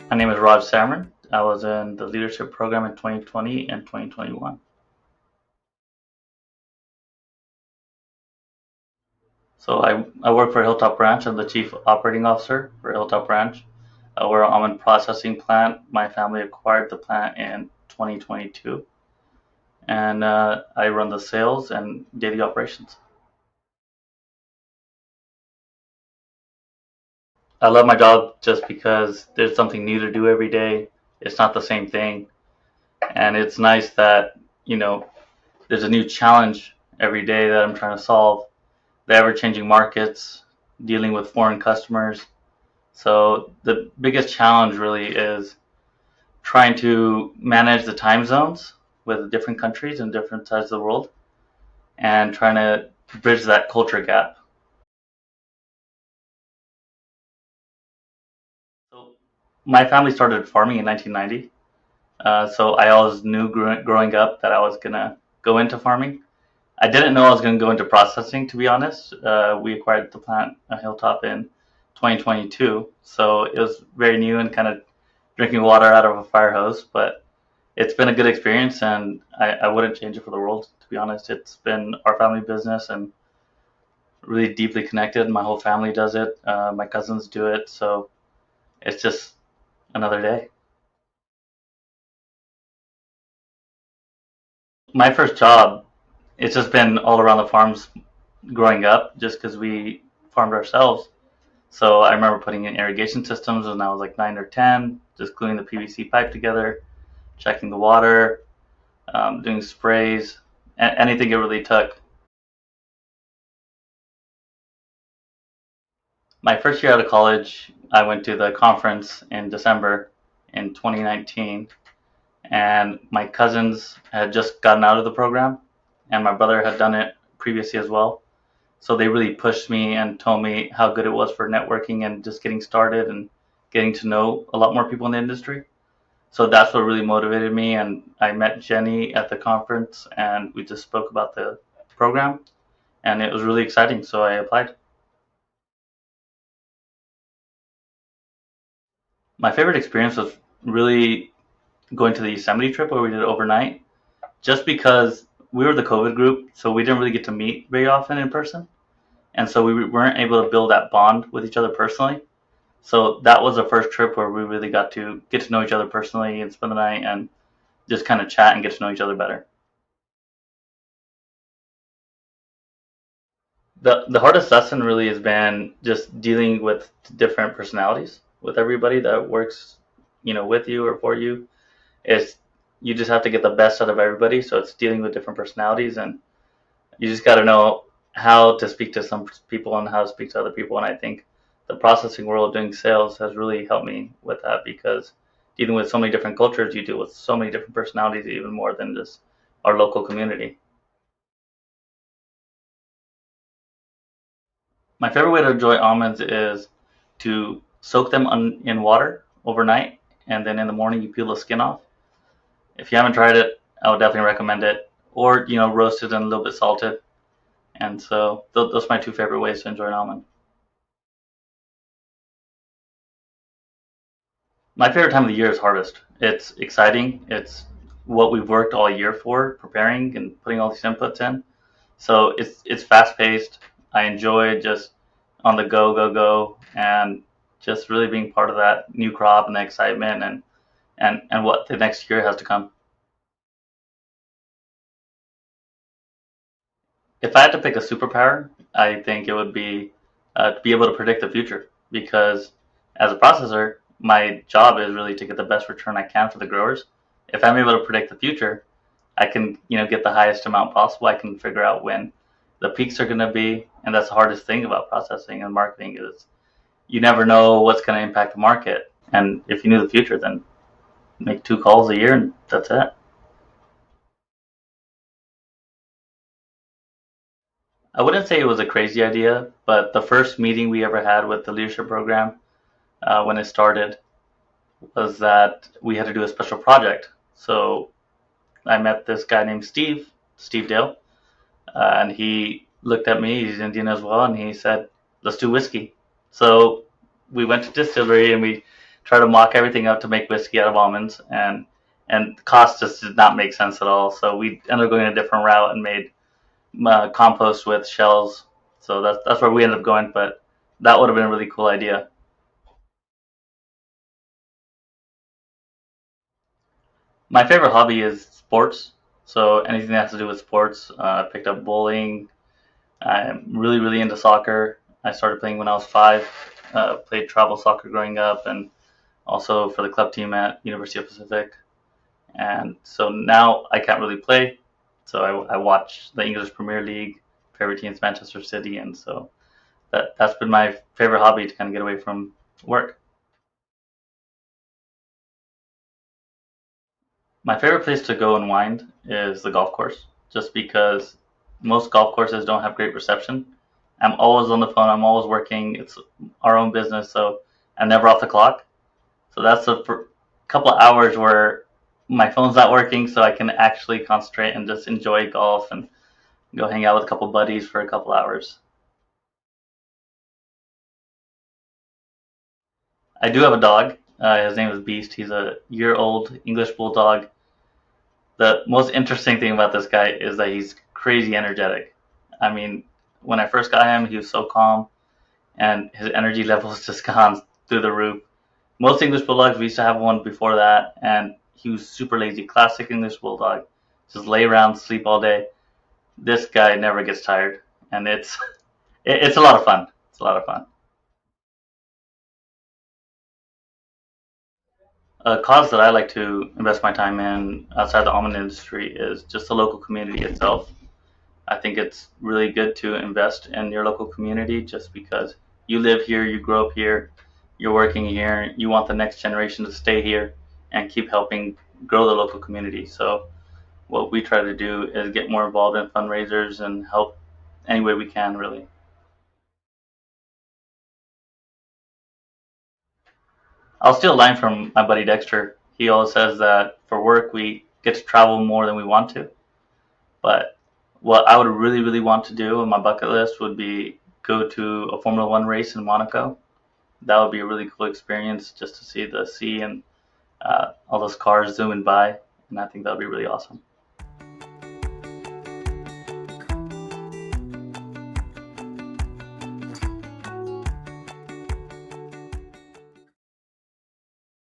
My name is Raj Samran. I was in the leadership program in 2020 and 2021. So I work for Hilltop Ranch. I'm the chief operating officer for Hilltop Ranch. We're an almond processing plant. My family acquired the plant in 2022, and I run the sales and daily operations. I love my job just because there's something new to do every day. It's not the same thing, and it's nice that you know there's a new challenge every day that I'm trying to solve. The ever-changing markets, dealing with foreign customers. So the biggest challenge really is trying to manage the time zones with different countries and different sides of the world and trying to bridge that culture gap. So my family started farming in 1990. So I always knew growing up that I was going to go into farming. I didn't know I was going to go into processing, to be honest. We acquired the plant, Hilltop, in 2022, so it was very new and kind of drinking water out of a fire hose. But it's been a good experience, and I wouldn't change it for the world, to be honest. It's been our family business and really deeply connected. My whole family does it. My cousins do it, so it's just another day. My first job, it's just been all around the farms growing up, just because we farmed ourselves. So I remember putting in irrigation systems when I was like 9 or 10, just gluing the PVC pipe together, checking the water, doing sprays, anything it really took. My first year out of college, I went to the conference in December in 2019, and my cousins had just gotten out of the program, and my brother had done it previously as well. So they really pushed me and told me how good it was for networking and just getting started and getting to know a lot more people in the industry. So that's what really motivated me. And I met Jenny at the conference and we just spoke about the program and it was really exciting. So I applied. My favorite experience was really going to the Yosemite trip where we did it overnight, just because we were the COVID group. So we didn't really get to meet very often in person. And so we weren't able to build that bond with each other personally. So that was the first trip where we really got to get to know each other personally and spend the night and just kind of chat and get to know each other better. The hardest lesson really has been just dealing with different personalities with everybody that works, with you or for you. It's you just have to get the best out of everybody. So it's dealing with different personalities, and you just got to know how to speak to some people and how to speak to other people. And I think the processing world doing sales has really helped me with that because dealing with so many different cultures, you deal with so many different personalities, even more than just our local community. My favorite way to enjoy almonds is to soak them in water overnight, and then in the morning you peel the skin off. If you haven't tried it, I would definitely recommend it. Or roasted and a little bit salted. And so those are my two favorite ways to enjoy an almond. My favorite time of the year is harvest. It's exciting. It's what we've worked all year for, preparing and putting all these inputs in. So it's fast paced. I enjoy just on the go, and just really being part of that new crop and the excitement and what the next year has to come. If I had to pick a superpower, I think it would be to be able to predict the future. Because as a processor, my job is really to get the best return I can for the growers. If I'm able to predict the future, I can get the highest amount possible. I can figure out when the peaks are going to be, and that's the hardest thing about processing and marketing is you never know what's going to impact the market. And if you knew the future, then make 2 calls a year and that's it. I wouldn't say it was a crazy idea, but the first meeting we ever had with the leadership program when it started was that we had to do a special project. So I met this guy named Steve Dale, and he looked at me. He's Indian as well, and he said, "Let's do whiskey." So we went to distillery and we try to mock everything up to make whiskey out of almonds, and cost just did not make sense at all. So we ended up going a different route and made compost with shells. So that's where we ended up going. But that would have been a really cool idea. My favorite hobby is sports. So anything that has to do with sports. I picked up bowling. I'm really, really into soccer. I started playing when I was 5. Played travel soccer growing up, and also for the club team at University of Pacific. And so now I can't really play. So I watch the English Premier League. Favorite team is Manchester City, and so that's been my favorite hobby to kind of get away from work. My favorite place to go and wind is the golf course, just because most golf courses don't have great reception. I'm always on the phone. I'm always working. It's our own business, so I'm never off the clock. So that's a couple of hours where my phone's not working, so I can actually concentrate and just enjoy golf and go hang out with a couple buddies for a couple hours. I do have a dog. His name is Beast. He's a year-old English bulldog. The most interesting thing about this guy is that he's crazy energetic. I mean, when I first got him, he was so calm, and his energy levels just gone through the roof. Most English bulldogs, we used to have one before that, and he was super lazy. Classic English bulldog, just lay around, sleep all day. This guy never gets tired, and it's a lot of fun. It's a lot of fun. A cause that I like to invest my time in outside the almond industry is just the local community itself. I think it's really good to invest in your local community just because you live here, you grow up here, you're working here, you want the next generation to stay here and keep helping grow the local community. So what we try to do is get more involved in fundraisers and help any way we can, really. I'll steal a line from my buddy Dexter. He always says that for work we get to travel more than we want to. But what I would really, really want to do on my bucket list would be go to a Formula One race in Monaco. That would be a really cool experience just to see the sea and all those cars zooming by. And I think that would be really awesome.